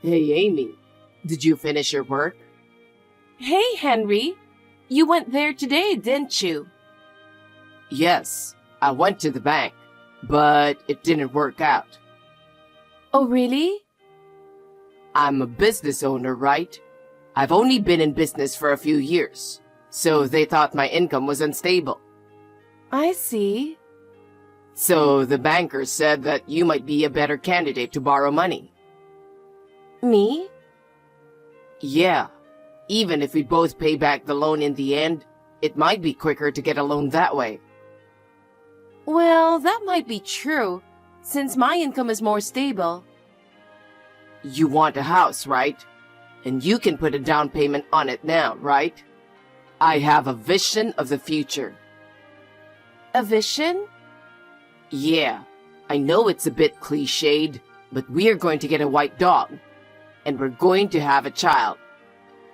Hey, Amy, did you finish your work? Hey, Henry. You went there today, didn't you? Yes, I went to the bank, but it didn't work out. Oh, really? I'm a business owner, right? I've only been in business for a few years, so they thought my income was unstable. I see. So the banker said that you might be a better candidate to borrow money. Me? Yeah, even if we both pay back the loan in the end, it might be quicker to get a loan that way. Well, that might be true, since my income is more stable. You want a house, right? And you can put a down payment on it now, right? I have a vision of the future. A vision? Yeah, I know it's a bit cliched, but we're going to get a white dog. And we're going to have a child.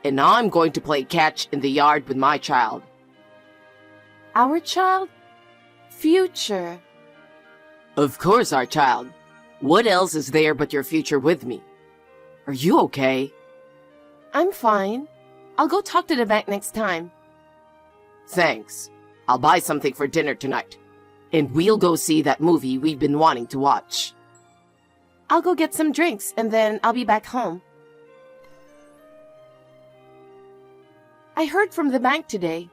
And I'm going to play catch in the yard with my child. Our child? Future. Of course, our child. What else is there but your future with me? Are you okay? I'm fine. I'll go talk to the bank next time. Thanks. I'll buy something for dinner tonight. And we'll go see that movie we've been wanting to watch. I'll go get some drinks and then I'll be back home. I heard from the bank today.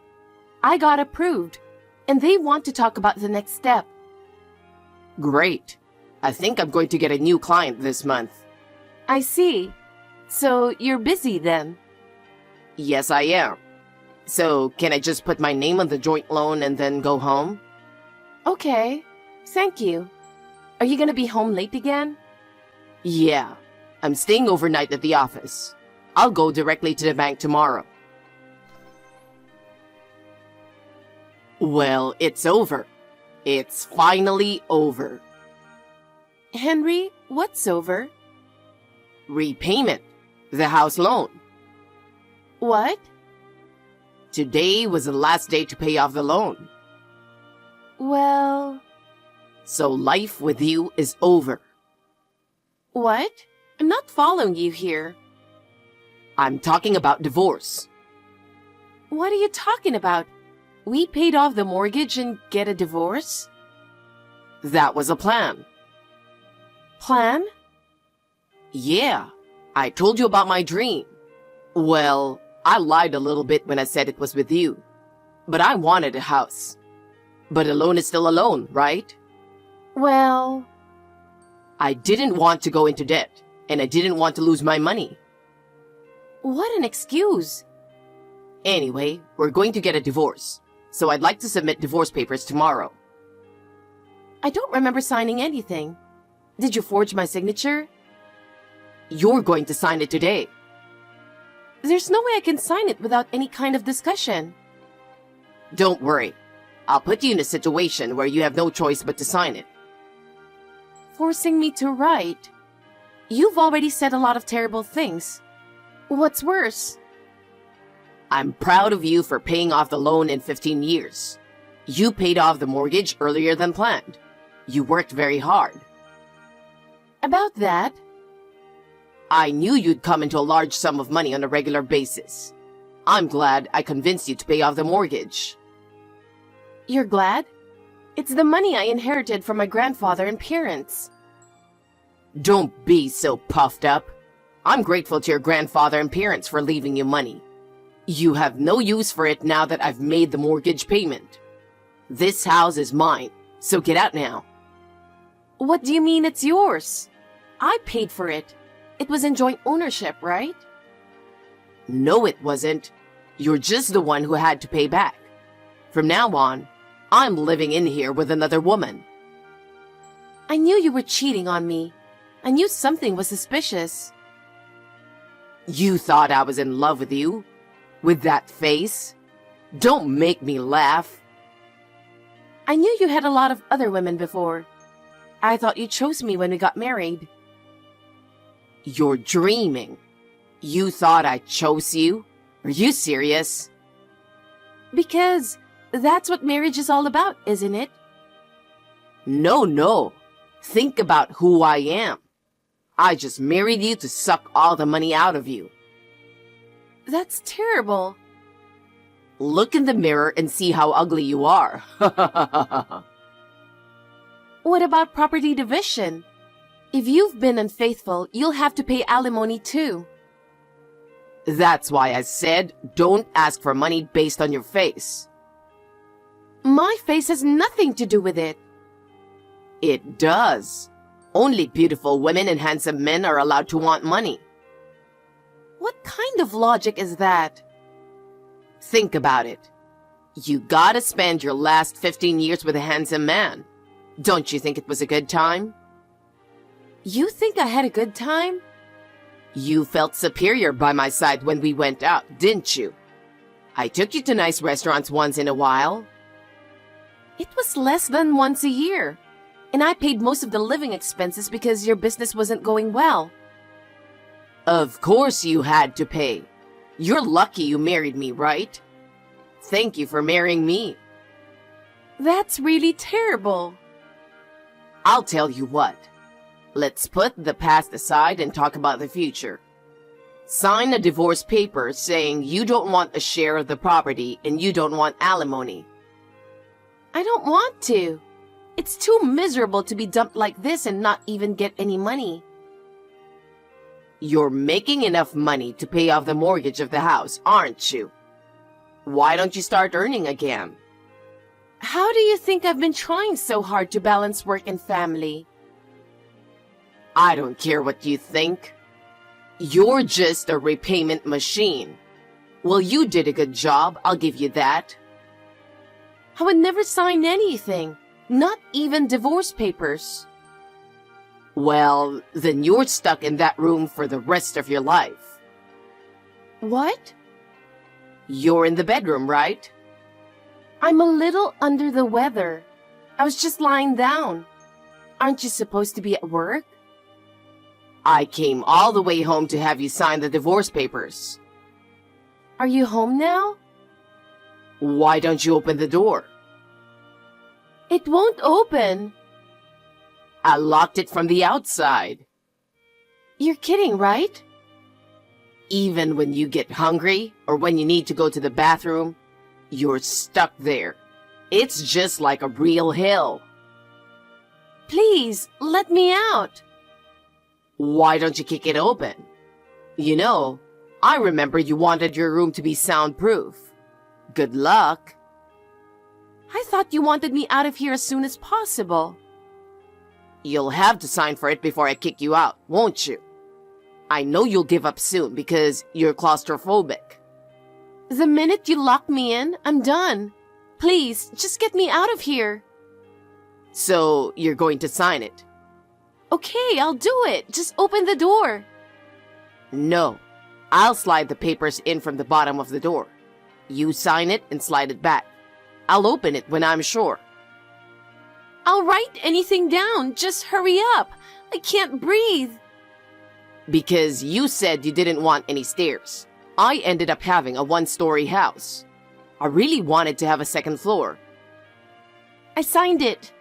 I got approved, and they want to talk about the next step. Great. I think I'm going to get a new client this month. I see. So you're busy then? Yes, I am. So, can I just put my name on the joint loan and then go home? Okay. Thank you. Are you gonna be home late again? Yeah. I'm staying overnight at the office. I'll go directly to the bank tomorrow. Well, it's over. It's finally over. Henry, what's over? Repayment. The house loan. What? Today was the last day to pay off the loan. Well... So life with you is over. What? I'm not following you here. I'm talking about divorce. What are you talking about? We paid off the mortgage and get a divorce? That was a plan. Plan? Yeah, I told you about my dream. Well, I lied a little bit when I said it was with you. But I wanted a house. But a loan is still a loan, right? Well... I didn't want to go into debt, and I didn't want to lose my money. What an excuse. Anyway, we're going to get a divorce, so I'd like to submit divorce papers tomorrow. I don't remember signing anything. Did you forge my signature? You're going to sign it today. There's no way I can sign it without any kind of discussion. Don't worry. I'll put you in a situation where you have no choice but to sign it. Forcing me to write? You've already said a lot of terrible things. What's worse? I'm proud of you for paying off the loan in 15 years. You paid off the mortgage earlier than planned. You worked very hard. About that? I knew you'd come into a large sum of money on a regular basis. I'm glad I convinced you to pay off the mortgage. You're glad? It's the money I inherited from my grandfather and parents. Don't be so puffed up. I'm grateful to your grandfather and parents for leaving you money. You have no use for it now that I've made the mortgage payment. This house is mine, so get out now. What do you mean it's yours? I paid for it. It was in joint ownership, right? No, it wasn't. You're just the one who had to pay back. From now on, I'm living in here with another woman. I knew you were cheating on me. I knew something was suspicious. You thought I was in love with you? With that face? Don't make me laugh. I knew you had a lot of other women before. I thought you chose me when we got married. You're dreaming. You thought I chose you? Are you serious? Because that's what marriage is all about, isn't it? No. Think about who I am. I just married you to suck all the money out of you. That's terrible. Look in the mirror and see how ugly you are. What about property division? If you've been unfaithful, you'll have to pay alimony too. That's why I said don't ask for money based on your face. My face has nothing to do with it. It does. Only beautiful women and handsome men are allowed to want money. What kind of logic is that? Think about it. You gotta spend your last 15 years with a handsome man. Don't you think it was a good time? You think I had a good time? You felt superior by my side when we went out, didn't you? I took you to nice restaurants once in a while. It was less than once a year. And I paid most of the living expenses because your business wasn't going well. Of course you had to pay. You're lucky you married me, right? Thank you for marrying me. That's really terrible. I'll tell you what. Let's put the past aside and talk about the future. Sign a divorce paper saying you don't want a share of the property and you don't want alimony. I don't want to. It's too miserable to be dumped like this and not even get any money. You're making enough money to pay off the mortgage of the house, aren't you? Why don't you start earning again? How do you think I've been trying so hard to balance work and family? I don't care what you think. You're just a repayment machine. Well, you did a good job, I'll give you that. I would never sign anything, not even divorce papers. Well, then you're stuck in that room for the rest of your life. What? You're in the bedroom, right? I'm a little under the weather. I was just lying down. Aren't you supposed to be at work? I came all the way home to have you sign the divorce papers. Are you home now? Why don't you open the door? It won't open. I locked it from the outside. You're kidding, right? Even when you get hungry or when you need to go to the bathroom, you're stuck there. It's just like a real hell. Please, let me out. Why don't you kick it open? You know, I remember you wanted your room to be soundproof. Good luck. I thought you wanted me out of here as soon as possible. You'll have to sign for it before I kick you out, won't you? I know you'll give up soon because you're claustrophobic. The minute you lock me in, I'm done. Please, just get me out of here. So, you're going to sign it? Okay, I'll do it. Just open the door. No. I'll slide the papers in from the bottom of the door. You sign it and slide it back. I'll open it when I'm sure. I'll write anything down. Just hurry up. I can't breathe. Because you said you didn't want any stairs. I ended up having a one-story house. I really wanted to have a second floor. I signed it.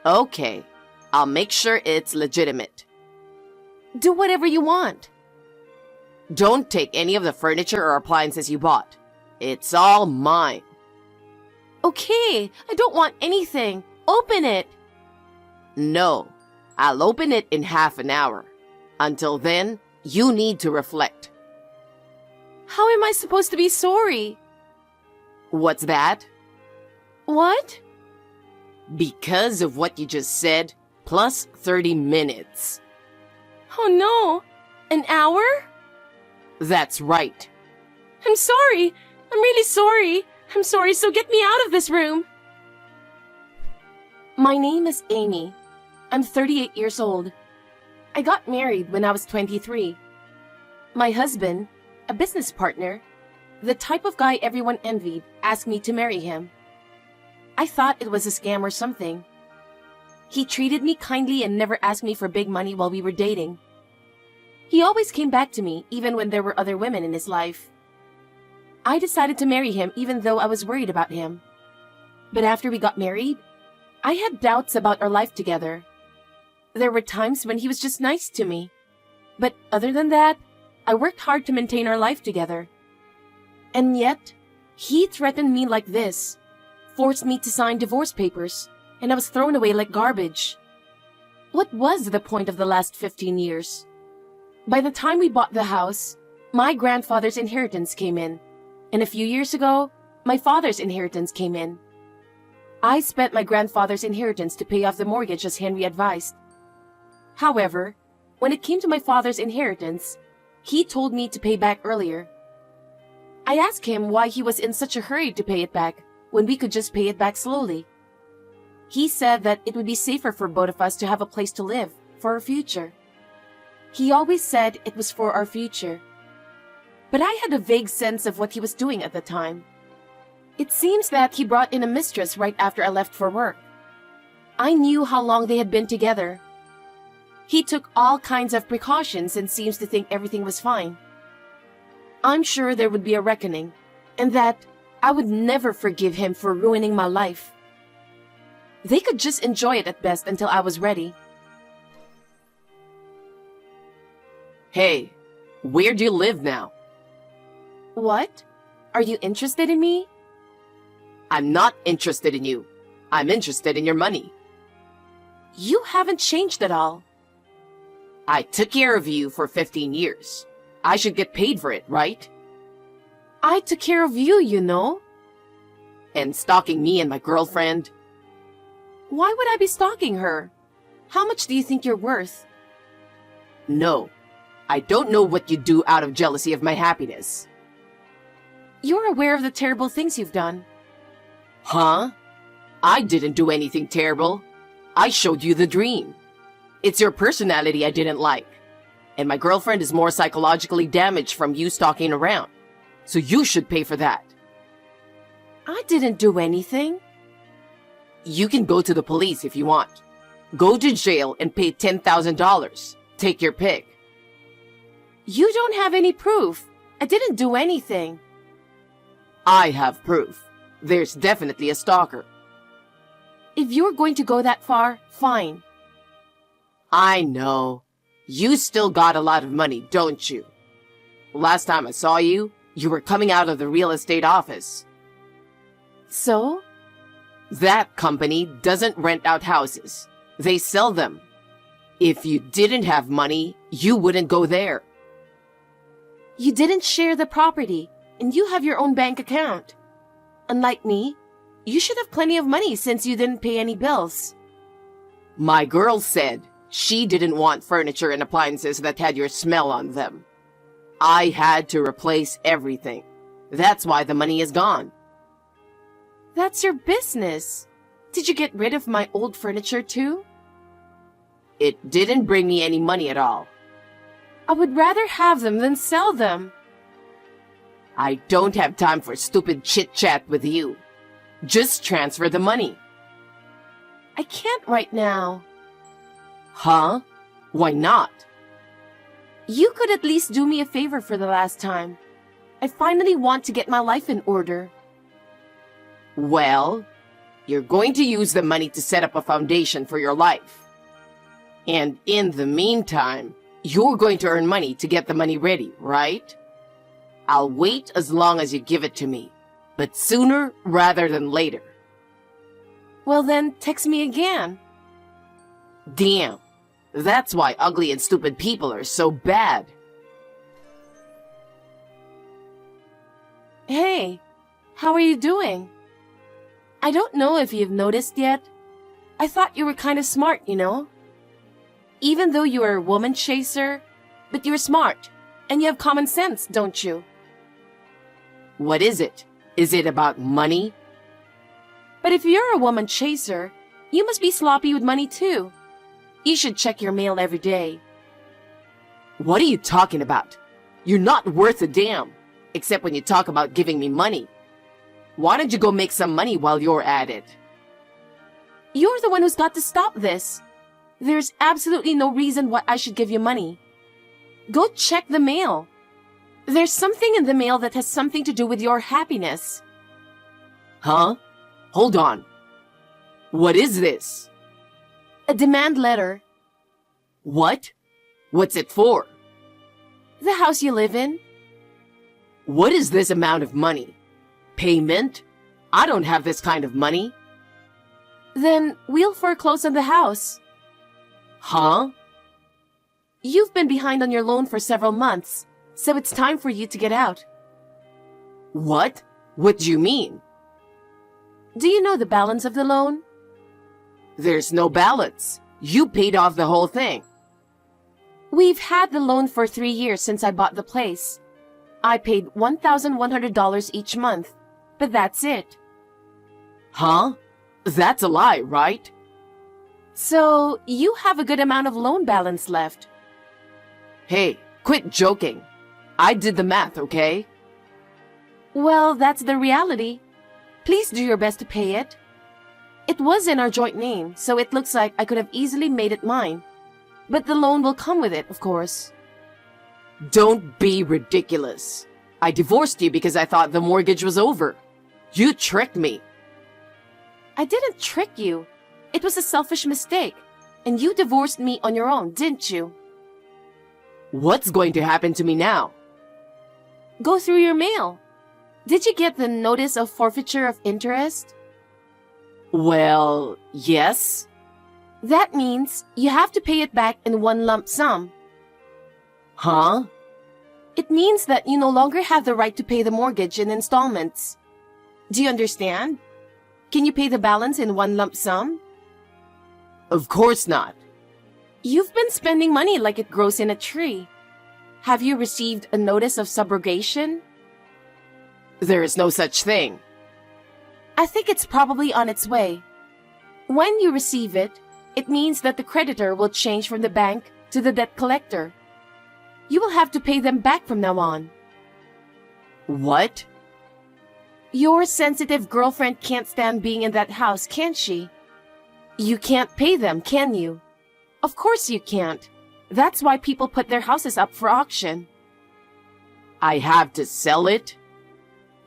Okay. I'll make sure it's legitimate. Do whatever you want. Don't take any of the furniture or appliances you bought. It's all mine. Okay, I don't want anything. Open it. No, I'll open it in half an hour. Until then, you need to reflect. How am I supposed to be sorry? What's that? What? Because of what you just said, plus 30 minutes. Oh no! An hour? That's right. I'm sorry. I'm really sorry. I'm sorry, so get me out of this room. My name is Amy. I'm 38 years old. I got married when I was 23. My husband, a business partner, the type of guy everyone envied, asked me to marry him. I thought it was a scam or something. He treated me kindly and never asked me for big money while we were dating. He always came back to me, even when there were other women in his life. I decided to marry him even though I was worried about him. But after we got married, I had doubts about our life together. There were times when he was just nice to me. But other than that, I worked hard to maintain our life together. And yet, he threatened me like this, forced me to sign divorce papers, and I was thrown away like garbage. What was the point of the last 15 years? By the time we bought the house, my grandfather's inheritance came in, and a few years ago, my father's inheritance came in. I spent my grandfather's inheritance to pay off the mortgage as Henry advised. However, when it came to my father's inheritance, he told me to pay back earlier. I asked him why he was in such a hurry to pay it back when we could just pay it back slowly. He said that it would be safer for both of us to have a place to live, for our future. He always said it was for our future. But I had a vague sense of what he was doing at the time. It seems that he brought in a mistress right after I left for work. I knew how long they had been together. He took all kinds of precautions and seems to think everything was fine. I'm sure there would be a reckoning, and that I would never forgive him for ruining my life. They could just enjoy it at best until I was ready. Hey, where do you live now? What? Are you interested in me? I'm not interested in you. I'm interested in your money. You haven't changed at all. I took care of you for 15 years. I should get paid for it, right? I took care of you, you know. And stalking me and my girlfriend? Why would I be stalking her? How much do you think you're worth? No, I don't know what you do out of jealousy of my happiness. You're aware of the terrible things you've done. Huh? I didn't do anything terrible. I showed you the dream. It's your personality I didn't like. And my girlfriend is more psychologically damaged from you stalking around. So you should pay for that. I didn't do anything. You can go to the police if you want. Go to jail and pay $10,000. Take your pick. You don't have any proof. I didn't do anything. I have proof. There's definitely a stalker. If you're going to go that far, fine. I know. You still got a lot of money, don't you? Last time I saw you, you were coming out of the real estate office. So? That company doesn't rent out houses. They sell them. If you didn't have money, you wouldn't go there. You didn't share the property, and you have your own bank account. Unlike me, you should have plenty of money since you didn't pay any bills. My girl said she didn't want furniture and appliances that had your smell on them. I had to replace everything. That's why the money is gone. That's your business. Did you get rid of my old furniture too? It didn't bring me any money at all. I would rather have them than sell them. I don't have time for stupid chit-chat with you. Just transfer the money. I can't right now. Huh? Why not? You could at least do me a favor for the last time. I finally want to get my life in order. Well, you're going to use the money to set up a foundation for your life. And in the meantime, you're going to earn money to get the money ready, right? I'll wait as long as you give it to me, but sooner rather than later. Well then, text me again. Damn, that's why ugly and stupid people are so bad. Hey, how are you doing? I don't know if you've noticed yet. I thought you were kind of smart, you know? Even though you are a woman chaser, but you're smart, and you have common sense, don't you? What is it? Is it about money? But if you're a woman chaser, you must be sloppy with money too. You should check your mail every day. What are you talking about? You're not worth a damn, except when you talk about giving me money. Why don't you go make some money while you're at it? You're the one who's got to stop this. There's absolutely no reason why I should give you money. Go check the mail. There's something in the mail that has something to do with your happiness. Huh? Hold on. What is this? A demand letter. What? What's it for? The house you live in? What is this amount of money? Payment? I don't have this kind of money. Then we'll foreclose on the house. Huh? You've been behind on your loan for several months, so it's time for you to get out. What? What do you mean? Do you know the balance of the loan? There's no balance. You paid off the whole thing. We've had the loan for 3 years since I bought the place. I paid $1,100 each month, but that's it. Huh? That's a lie, right? So, you have a good amount of loan balance left. Hey, quit joking. I did the math, okay? Well, that's the reality. Please do your best to pay it. It was in our joint name, so it looks like I could have easily made it mine. But the loan will come with it, of course. Don't be ridiculous. I divorced you because I thought the mortgage was over. You tricked me. I didn't trick you. It was a selfish mistake. And you divorced me on your own, didn't you? What's going to happen to me now? Go through your mail. Did you get the notice of forfeiture of interest? Well, yes. That means you have to pay it back in one lump sum. Huh? It means that you no longer have the right to pay the mortgage in installments. Do you understand? Can you pay the balance in one lump sum? Of course not. You've been spending money like it grows in a tree. Have you received a notice of subrogation? There is no such thing. I think it's probably on its way. When you receive it, it means that the creditor will change from the bank to the debt collector. You will have to pay them back from now on. What? Your sensitive girlfriend can't stand being in that house, can she? You can't pay them, can you? Of course you can't. That's why people put their houses up for auction. I have to sell it?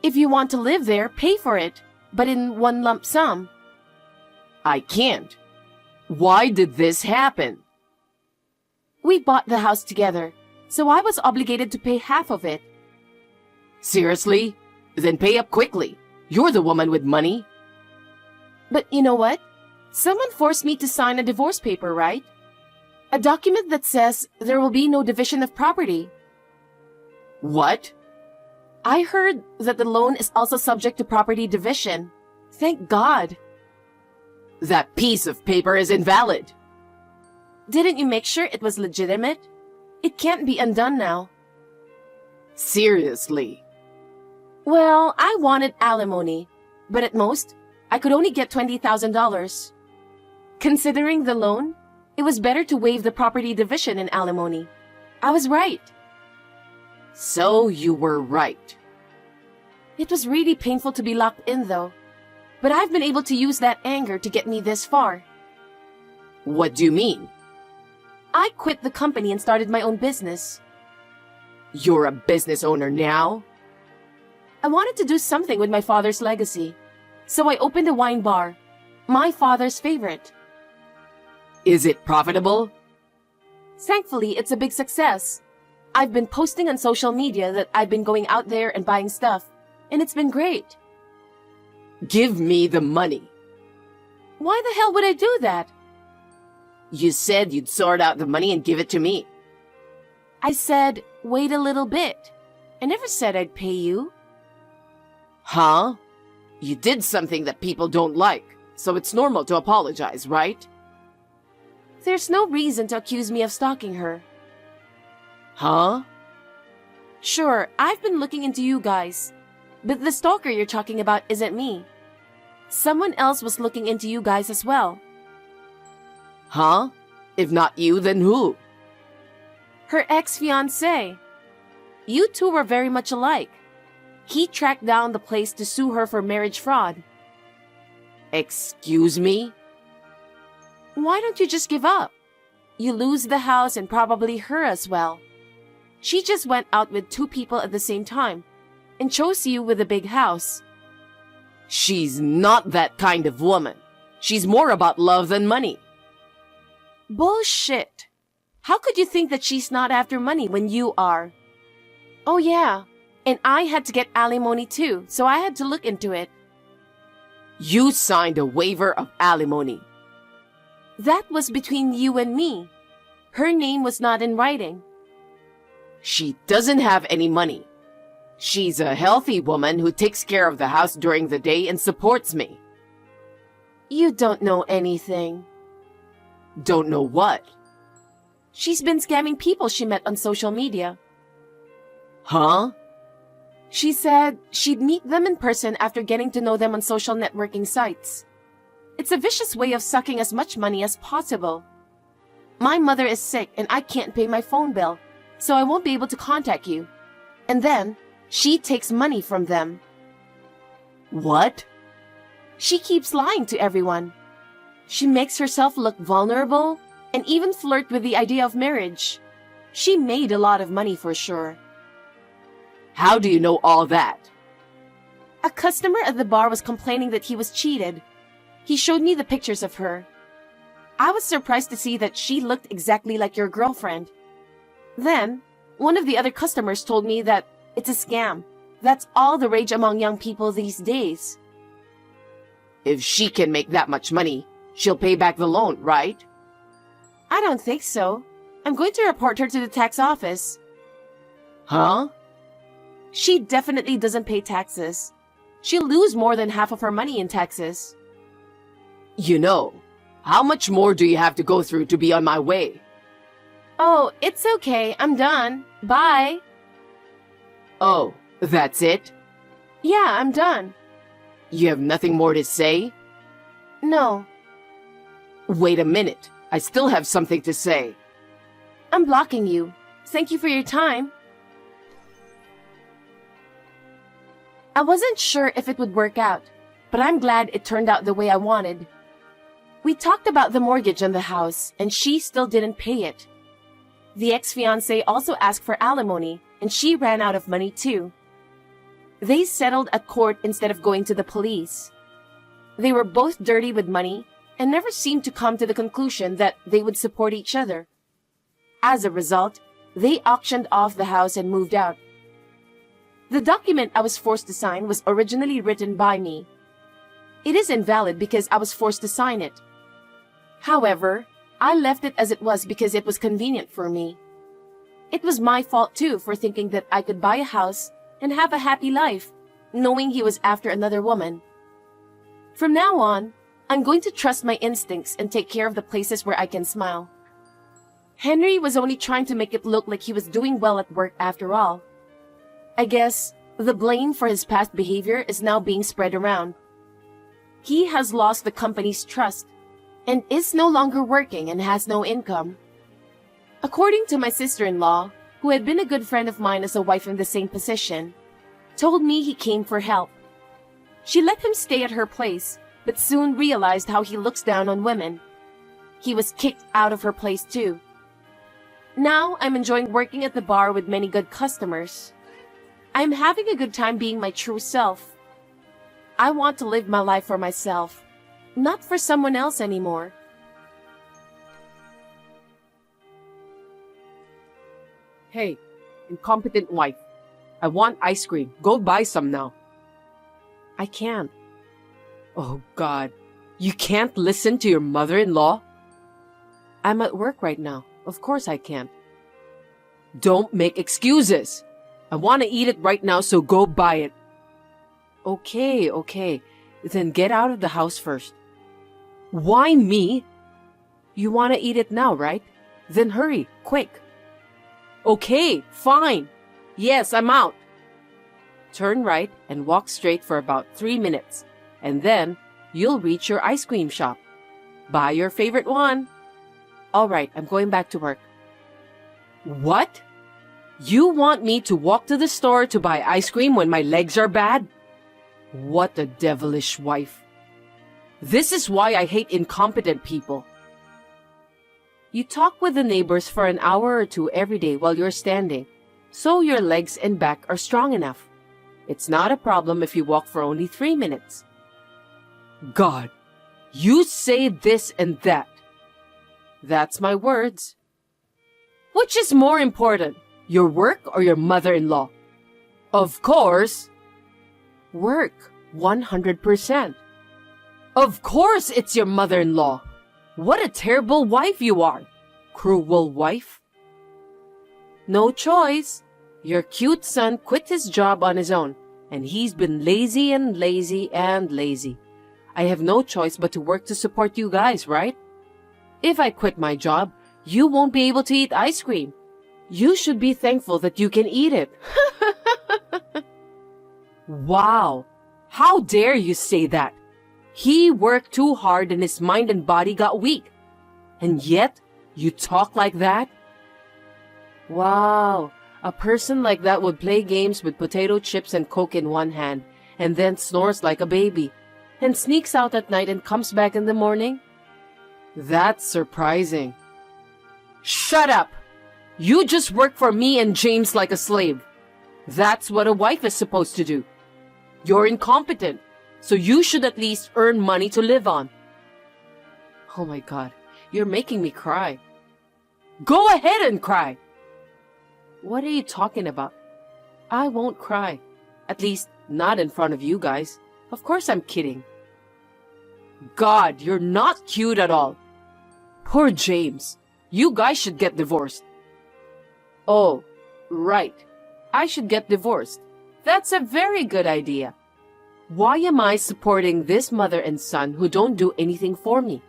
If you want to live there, pay for it, but in one lump sum. I can't. Why did this happen? We bought the house together, so I was obligated to pay half of it. Seriously? Then pay up quickly. You're the woman with money. But you know what? Someone forced me to sign a divorce paper, right? A document that says there will be no division of property. What? I heard that the loan is also subject to property division. Thank God. That piece of paper is invalid. Didn't you make sure it was legitimate? It can't be undone now. Seriously? Well, I wanted alimony, but at most, I could only get $20,000. Considering the loan, it was better to waive the property division in alimony. I was right. So you were right. It was really painful to be locked in, though. But I've been able to use that anger to get me this far. What do you mean? I quit the company and started my own business. You're a business owner now? I wanted to do something with my father's legacy. So I opened a wine bar. My father's favorite. Is it profitable? Thankfully, it's a big success. I've been posting on social media that I've been going out there and buying stuff, and it's been great. Give me the money. Why the hell would I do that? You said you'd sort out the money and give it to me. I said, wait a little bit. I never said I'd pay you. Huh? You did something that people don't like, so it's normal to apologize, right? There's no reason to accuse me of stalking her. Huh? Sure, I've been looking into you guys. But the stalker you're talking about isn't me. Someone else was looking into you guys as well. Huh? If not you, then who? Her ex-fiancé. You two were very much alike. He tracked down the place to sue her for marriage fraud. Excuse me? Why don't you just give up? You lose the house and probably her as well. She just went out with 2 people at the same time and chose you with a big house. She's not that kind of woman. She's more about love than money. Bullshit. How could you think that she's not after money when you are? Oh yeah, and I had to get alimony too, so I had to look into it. You signed a waiver of alimony. That was between you and me. Her name was not in writing. She doesn't have any money. She's a healthy woman who takes care of the house during the day and supports me. You don't know anything. Don't know what? She's been scamming people she met on social media. Huh? She said she'd meet them in person after getting to know them on social networking sites. It's a vicious way of sucking as much money as possible. My mother is sick and I can't pay my phone bill, so I won't be able to contact you. And then, she takes money from them. What? She keeps lying to everyone. She makes herself look vulnerable and even flirt with the idea of marriage. She made a lot of money for sure. How do you know all that? A customer at the bar was complaining that he was cheated. He showed me the pictures of her. I was surprised to see that she looked exactly like your girlfriend. Then, one of the other customers told me that it's a scam. That's all the rage among young people these days. If she can make that much money, she'll pay back the loan, right? I don't think so. I'm going to report her to the tax office. Huh? She definitely doesn't pay taxes. She'll lose more than half of her money in taxes. You know, how much more do you have to go through to be on my way? Oh, it's okay. I'm done. Bye. Oh, that's it? Yeah, I'm done. You have nothing more to say? No. Wait a minute. I still have something to say. I'm blocking you. Thank you for your time. I wasn't sure if it would work out, but I'm glad it turned out the way I wanted. We talked about the mortgage on the house, and she still didn't pay it. The ex-fiancé also asked for alimony, and she ran out of money too. They settled at court instead of going to the police. They were both dirty with money and never seemed to come to the conclusion that they would support each other. As a result, they auctioned off the house and moved out. The document I was forced to sign was originally written by me. It is invalid because I was forced to sign it. However, I left it as it was because it was convenient for me. It was my fault too for thinking that I could buy a house and have a happy life, knowing he was after another woman. From now on, I'm going to trust my instincts and take care of the places where I can smile. Henry was only trying to make it look like he was doing well at work after all. I guess the blame for his past behavior is now being spread around. He has lost the company's trust and is no longer working and has no income. According to my sister-in-law, who had been a good friend of mine as a wife in the same position, told me he came for help. She let him stay at her place, but soon realized how he looks down on women. He was kicked out of her place too. Now I'm enjoying working at the bar with many good customers. I'm having a good time being my true self. I want to live my life for myself, not for someone else anymore. Hey, incompetent wife. I want ice cream. Go buy some now. I can't. Oh, God. You can't listen to your mother-in-law? I'm at work right now. Of course I can't. Don't make excuses. I want to eat it right now, so go buy it. Okay. Then get out of the house first. Why me? You want to eat it now, right? Then hurry, quick. Okay, fine. Yes, I'm out. Turn right and walk straight for about 3 minutes, and then you'll reach your ice cream shop. Buy your favorite one. All right, I'm going back to work. What? You want me to walk to the store to buy ice cream when my legs are bad? What a devilish wife. This is why I hate incompetent people. You talk with the neighbors for an hour or two every day while you're standing, so your legs and back are strong enough. It's not a problem if you walk for only 3 minutes. God, you say this and that. That's my words. Which is more important, your work or your mother-in-law? Of course. Work, 100%. Of course it's your mother-in-law. What a terrible wife you are. Cruel wife. No choice. Your cute son quit his job on his own, and he's been lazy and lazy and lazy. I have no choice but to work to support you guys, right? If I quit my job, you won't be able to eat ice cream. You should be thankful that you can eat it. Wow! How dare you say that? He worked too hard and his mind and body got weak. And yet, you talk like that? Wow! A person like that would play games with potato chips and Coke in one hand, and then snores like a baby, and sneaks out at night and comes back in the morning? That's surprising. Shut up! You just work for me and James like a slave. That's what a wife is supposed to do. You're incompetent, so you should at least earn money to live on. Oh my God, you're making me cry. Go ahead and cry! What are you talking about? I won't cry. At least, not in front of you guys. Of course I'm kidding. God, you're not cute at all. Poor James. You guys should get divorced. Oh, right. I should get divorced. That's a very good idea. Why am I supporting this mother and son who don't do anything for me?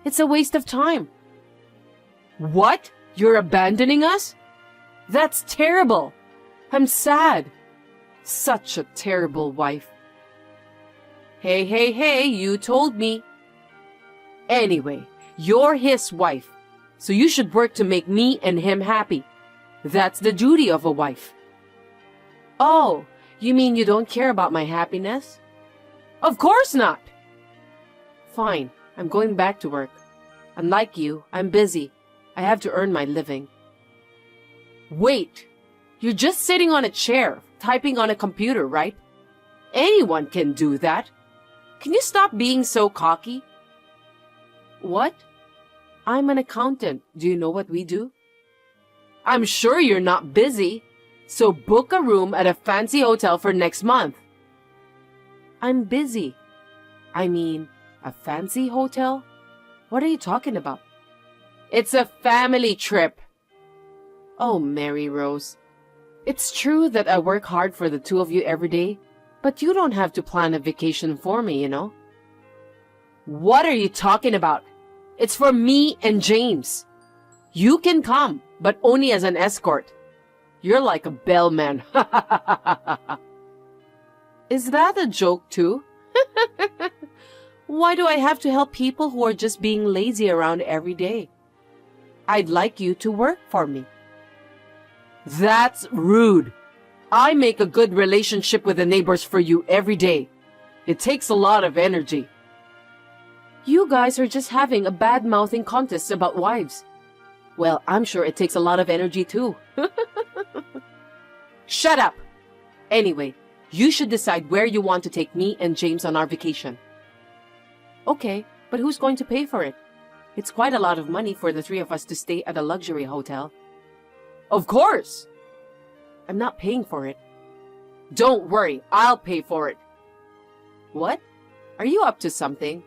It's a waste of time. What? You're abandoning us? That's terrible. I'm sad. Such a terrible wife. Hey, you told me. Anyway, you're his wife, so you should work to make me and him happy. That's the duty of a wife. Oh, you mean you don't care about my happiness? Of course not. Fine, I'm going back to work. Unlike you, I'm busy. I have to earn my living. Wait, you're just sitting on a chair, typing on a computer, right? Anyone can do that. Can you stop being so cocky? What? I'm an accountant. Do you know what we do? I'm sure you're not busy, so book a room at a fancy hotel for next month. I'm busy. I mean, a fancy hotel? What are you talking about? It's a family trip. Oh, Mary Rose. It's true that I work hard for the two of you every day, but you don't have to plan a vacation for me, you know? What are you talking about? It's for me and James. You can come, but only as an escort. You're like a bellman. Is that a joke too? Why do I have to help people who are just being lazy around every day? I'd like you to work for me. That's rude. I make a good relationship with the neighbors for you every day. It takes a lot of energy. You guys are just having a bad-mouthing contest about wives. Well, I'm sure it takes a lot of energy too. Shut up! Anyway, you should decide where you want to take me and James on our vacation. Okay, but who's going to pay for it? It's quite a lot of money for the three of us to stay at a luxury hotel. Of course! I'm not paying for it. Don't worry, I'll pay for it. What? Are you up to something?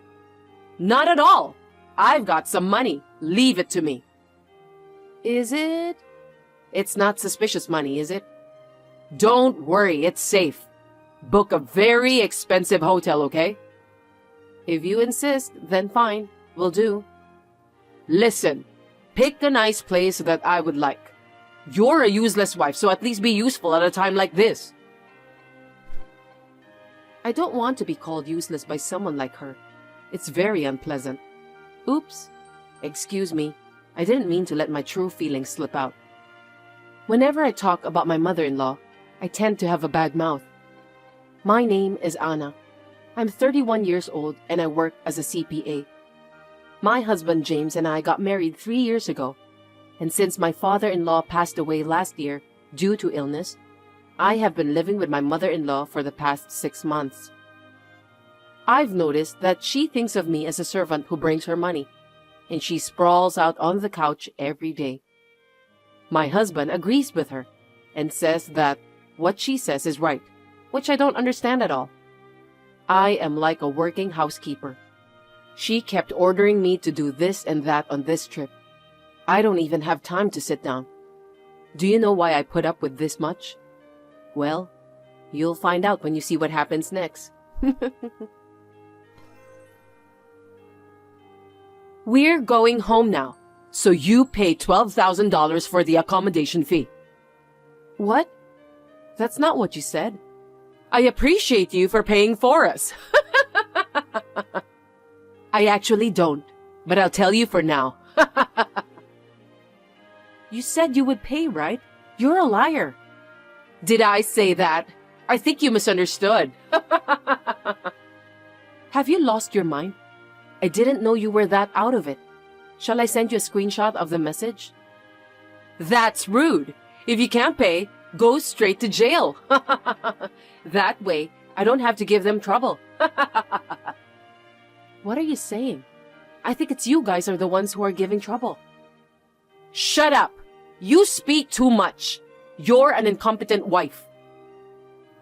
Not at all. I've got some money. Leave it to me. Is it? It's not suspicious money, is it? Don't worry, it's safe. Book a very expensive hotel, okay? If you insist, then fine. Will do. Listen, pick a nice place that I would like. You're a useless wife, so at least be useful at a time like this. I don't want to be called useless by someone like her. It's very unpleasant. Oops. Excuse me. I didn't mean to let my true feelings slip out. Whenever I talk about my mother-in-law, I tend to have a bad mouth. My name is Anna. I'm 31 years old and I work as a CPA. My husband James and I got married 3 years ago, and since my father-in-law passed away last year due to illness, I have been living with my mother-in-law for the past 6 months. I've noticed that she thinks of me as a servant who brings her money, and she sprawls out on the couch every day. My husband agrees with her and says that what she says is right, which I don't understand at all. I am like a working housekeeper. She kept ordering me to do this and that on this trip. I don't even have time to sit down. Do you know why I put up with this much? Well, you'll find out when you see what happens next. We're going home now, so you pay $12,000 for the accommodation fee. What? That's not what you said. I appreciate you for paying for us. I actually don't, but I'll tell you for now. You said you would pay, right? You're a liar. Did I say that? I think you misunderstood. Have you lost your mind? I didn't know you were that out of it. Shall I send you a screenshot of the message? That's rude. If you can't pay, go straight to jail. That way, I don't have to give them trouble. What are you saying? I think it's you guys are the ones who are giving trouble. Shut up! You speak too much. You're an incompetent wife.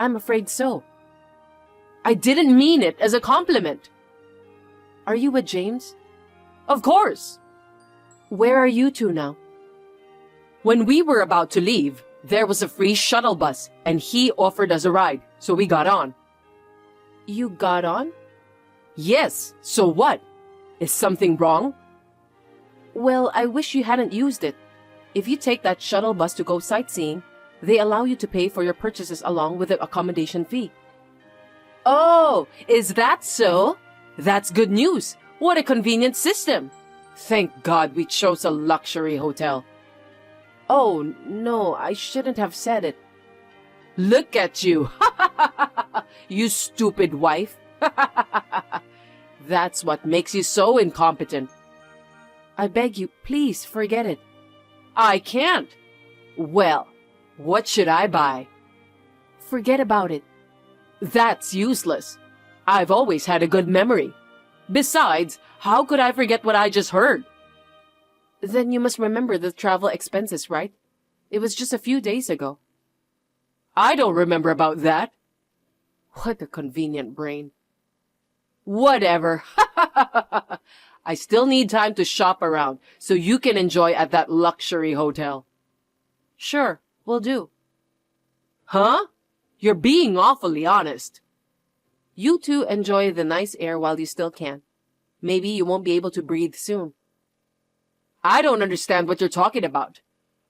I'm afraid so. I didn't mean it as a compliment. Are you with James? Of course. Where are you two now? When we were about to leave, there was a free shuttle bus, and he offered us a ride, so we got on. You got on? Yes, so what? Is something wrong? Well, I wish you hadn't used it. If you take that shuttle bus to go sightseeing, they allow you to pay for your purchases along with the accommodation fee. Oh, is that so? That's good news. What a convenient system. Thank God we chose a luxury hotel. Oh, no, I shouldn't have said it. Look at you. You stupid wife. That's what makes you so incompetent. I beg you, please forget it. I can't. Well, what should I buy? Forget about it. That's useless. I've always had a good memory. Besides, how could I forget what I just heard? Then you must remember the travel expenses, right? It was just a few days ago. I don't remember about that. What a convenient brain. Whatever. I still need time to shop around, so you can enjoy at that luxury hotel. Sure, will do. Huh? You're being awfully honest. You two enjoy the nice air while you still can. Maybe you won't be able to breathe soon. I don't understand what you're talking about.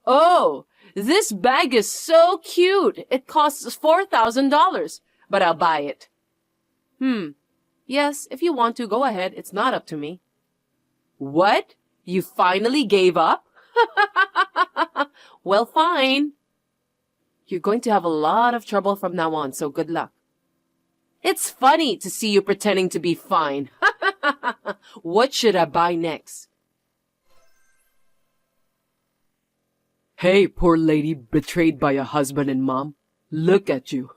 Oh, this bag is so cute. It costs $4,000, but I'll buy it. Yes, if you want to, go ahead. It's not up to me. What? You finally gave up? Well, fine. You're going to have a lot of trouble from now on, so good luck. It's funny to see you pretending to be fine. What should I buy next? Hey, poor lady betrayed by a husband and mom. Look at you.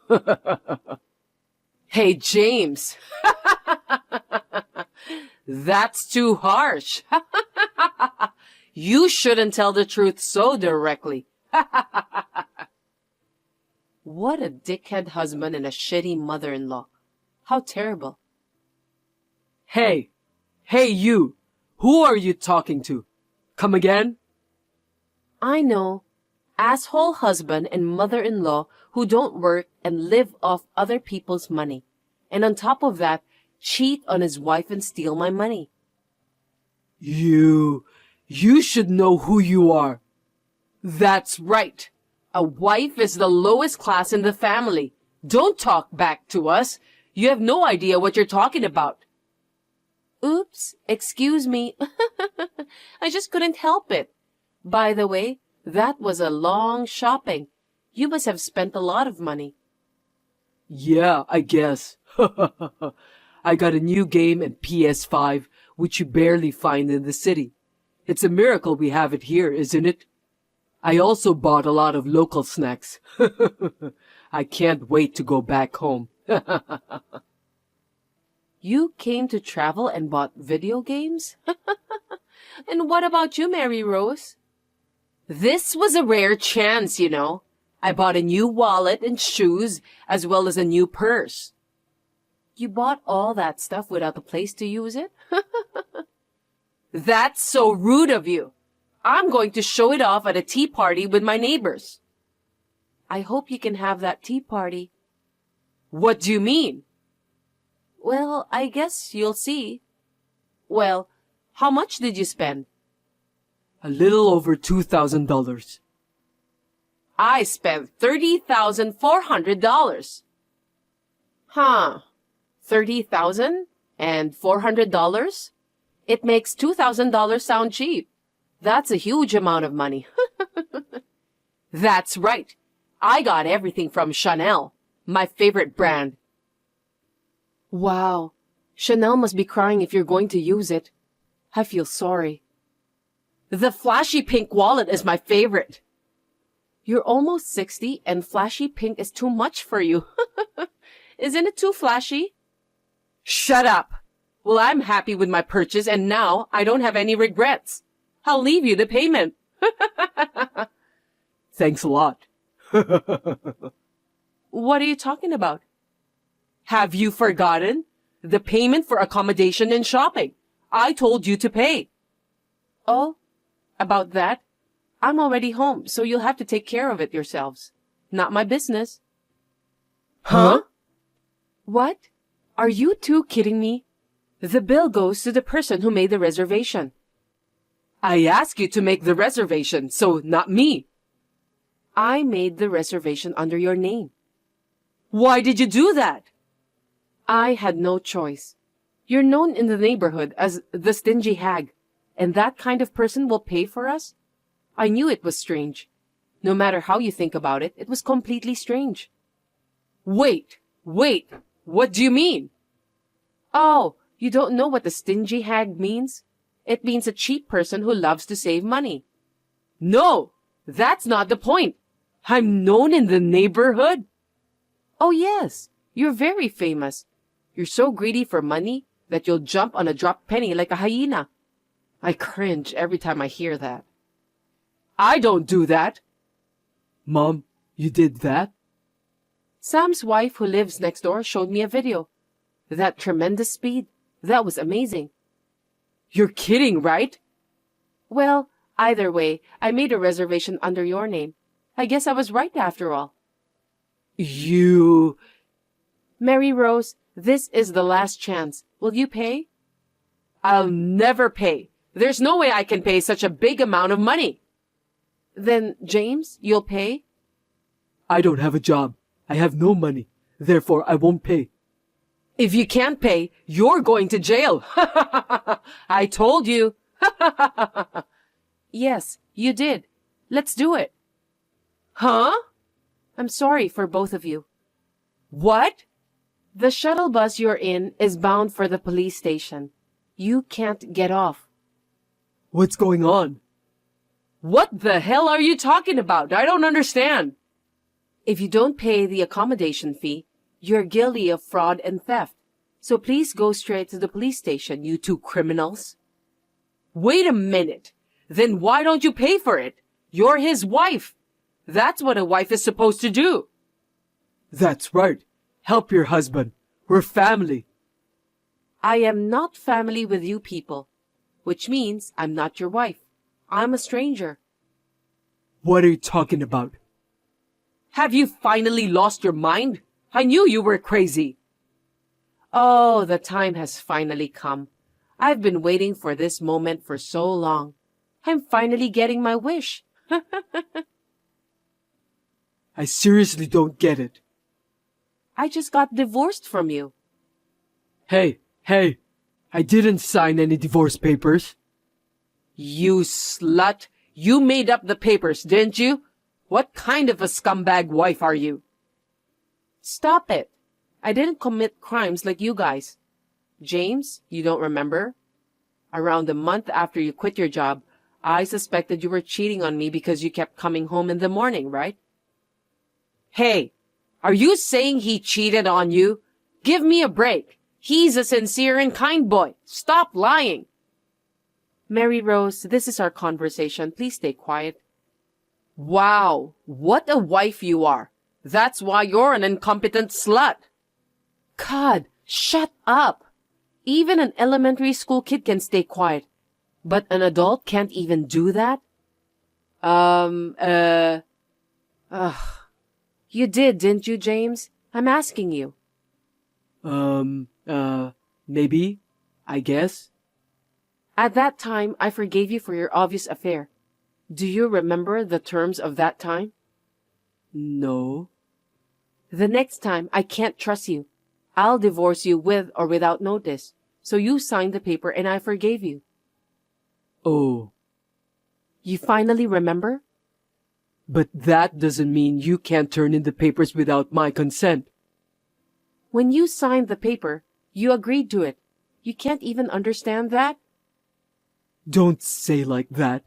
Hey, James. That's too harsh. You shouldn't tell the truth so directly. What a dickhead husband and a shitty mother-in-law. How terrible. Hey, you. Who are you talking to? Come again? I know. Asshole husband and mother-in-law who don't work and live off other people's money. And on top of that, cheat on his wife and steal my money. You should know who you are. That's right. A wife is the lowest class in the family. Don't talk back to us. You have no idea what you're talking about. Oops, excuse me. I just couldn't help it. By the way, that was a long shopping. You must have spent a lot of money. Yeah, I guess. I got a new game and PS5, which you barely find in the city. It's a miracle we have it here, isn't it? I also bought a lot of local snacks. I can't wait to go back home. You came to travel and bought video games? And what about you, Mary Rose? This was a rare chance, you know. I bought a new wallet and shoes, as well as a new purse. You bought all that stuff without a place to use it? That's so rude of you. I'm going to show it off at a tea party with my neighbors. I hope you can have that tea party. What do you mean? Well, I guess you'll see. Well, how much did you spend? A little over $2,000. I spent $30,400. Huh. $30,400? It makes $2,000 sound cheap. That's a huge amount of money. That's right. I got everything from Chanel, my favorite brand. Wow. Chanel must be crying if you're going to use it. I feel sorry. The flashy pink wallet is my favorite. You're almost 60 and flashy pink is too much for you. Isn't it too flashy? Shut up. Well, I'm happy with my purchase and now I don't have any regrets. I'll leave you the payment. Thanks a lot. What are you talking about? Have you forgotten? The payment for accommodation and shopping. I told you to pay. Oh, about that? I'm already home, so you'll have to take care of it yourselves. Not my business. Huh? What? Are you two kidding me? The bill goes to the person who made the reservation. I asked you to make the reservation, so not me. I made the reservation under your name. Why did you do that? I had no choice. You're known in the neighborhood as the stingy hag, and that kind of person will pay for us? I knew it was strange. No matter how you think about it, it was completely strange. Wait, what do you mean? Oh, you don't know what the stingy hag means? It means a cheap person who loves to save money. No, that's not the point. I'm known in the neighborhood. Oh yes, you're very famous. You're so greedy for money that you'll jump on a dropped penny like a hyena. I cringe every time I hear that. I don't do that. Mom, you did that? Sam's wife who lives next door showed me a video. That tremendous speed. That was amazing. You're kidding, right? Well, either way, I made a reservation under your name. I guess I was right after all. You... Mary Rose, this is the last chance. Will you pay? I'll never pay. There's no way I can pay such a big amount of money. Then, James, you'll pay? I don't have a job. I have no money. Therefore, I won't pay. If you can't pay, you're going to jail. I told you. Yes, you did. Let's do it. Huh? I'm sorry for both of you. What? The shuttle bus you're in is bound for the police station. You can't get off. What's going on? What the hell are you talking about? I don't understand. If you don't pay the accommodation fee, you're guilty of fraud and theft. So please go straight to the police station, you two criminals. Wait a minute. Then why don't you pay for it? You're his wife. That's what a wife is supposed to do. That's right. Help your husband. We're family. I am not family with you people, which means I'm not your wife. I'm a stranger. What are you talking about? Have you finally lost your mind? I knew you were crazy. Oh, the time has finally come. I've been waiting for this moment for so long. I'm finally getting my wish. I seriously don't get it. I just got divorced from you. Hey, I didn't sign any divorce papers. You slut. You made up the papers, didn't you? What kind of a scumbag wife are you? Stop it. I didn't commit crimes like you guys. James, you don't remember? Around a month after you quit your job, I suspected you were cheating on me because you kept coming home in the morning, right? Hey, are you saying he cheated on you? Give me a break. He's a sincere and kind boy. Stop lying. Mary Rose, this is our conversation. Please stay quiet. Wow, what a wife you are. That's why you're an incompetent slut. God, shut up. Even an elementary school kid can stay quiet. But an adult can't even do that? You did, didn't you, James? I'm asking you. Maybe, I guess. At that time, I forgave you for your obvious affair. Do you remember the terms of that time? No. The next time, I can't trust you. I'll divorce you with or without notice. So you signed the paper and I forgave you. Oh. You finally remember? But that doesn't mean you can't turn in the papers without my consent. When you signed the paper, you agreed to it. You can't even understand that? Don't say like that.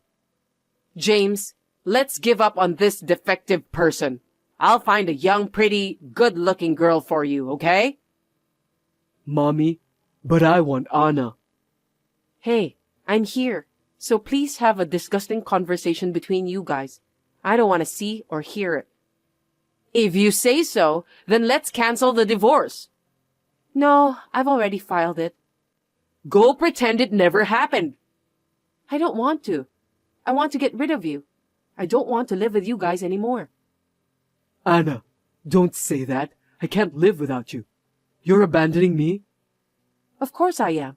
James, let's give up on this defective person. I'll find a young, pretty, good-looking girl for you, okay? Mommy, but I want Anna. Hey, I'm here. So please have a disgusting conversation between you guys. I don't want to see or hear it. If you say so, then let's cancel the divorce. No, I've already filed it. Go pretend it never happened. I don't want to. I want to get rid of you. I don't want to live with you guys anymore. Anna, don't say that. I can't live without you. You're abandoning me? Of course I am.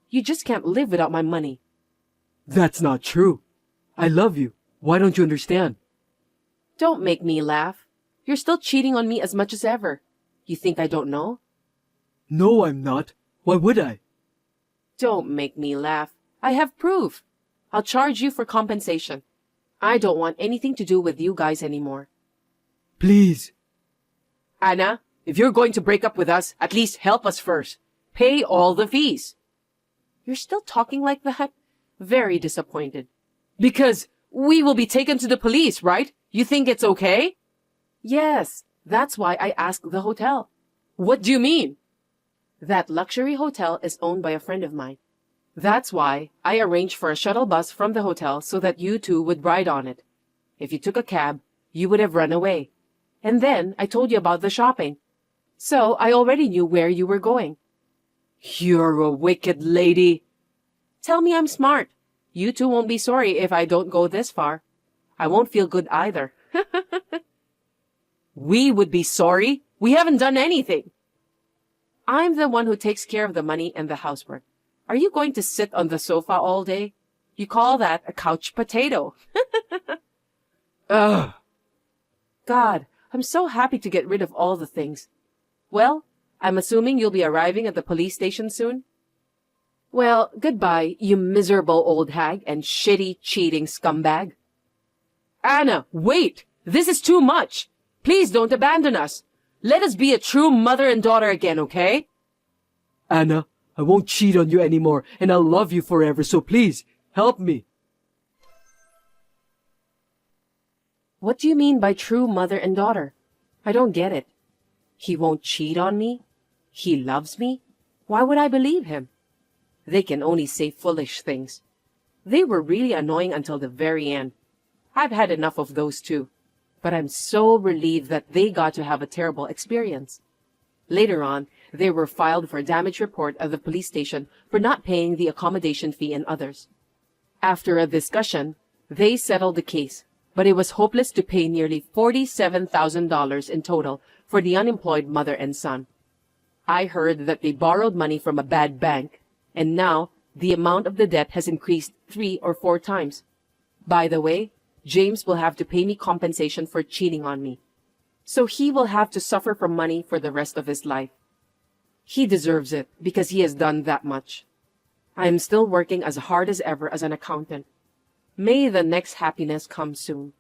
You just can't live without my money. That's not true. I love you. Why don't you understand? Don't make me laugh. You're still cheating on me as much as ever. You think I don't know? No, I'm not. Why would I? Don't make me laugh. I have proof. I'll charge you for compensation. I don't want anything to do with you guys anymore. Please. Anna, if you're going to break up with us, at least help us first. Pay all the fees. You're still talking like that? Very disappointed. Because we will be taken to the police, right? You think it's okay? Yes, that's why I asked the hotel. What do you mean? That luxury hotel is owned by a friend of mine. That's why I arranged for a shuttle bus from the hotel so that you two would ride on it. If you took a cab, you would have run away. And then I told you about the shopping. So I already knew where you were going. You're a wicked lady. Tell me I'm smart. You two won't be sorry if I don't go this far. I won't feel good either. We would be sorry. We haven't done anything. I'm the one who takes care of the money and the housework. Are you going to sit on the sofa all day? You call that a couch potato. Ugh. God, I'm so happy to get rid of all the things. Well, I'm assuming you'll be arriving at the police station soon? Well, goodbye, you miserable old hag and shitty, cheating scumbag. Anna, wait! This is too much! Please don't abandon us! Let us be a true mother and daughter again, okay? Anna, I won't cheat on you anymore, and I'll love you forever, so please, help me. What do you mean by true mother and daughter? I don't get it. He won't cheat on me? He loves me? Why would I believe him? They can only say foolish things. They were really annoying until the very end. I've had enough of those too. But I'm so relieved that they got to have a terrible experience. Later on, they were filed for a damage report at the police station for not paying the accommodation fee and others. After a discussion, they settled the case, but it was hopeless to pay nearly $47,000 in total for the unemployed mother and son. I heard that they borrowed money from a bad bank, and now the amount of the debt has increased 3 or 4 times. By the way, James will have to pay me compensation for cheating on me. So he will have to suffer from money for the rest of his life. He deserves it because he has done that much. I am still working as hard as ever as an accountant. May the next happiness come soon.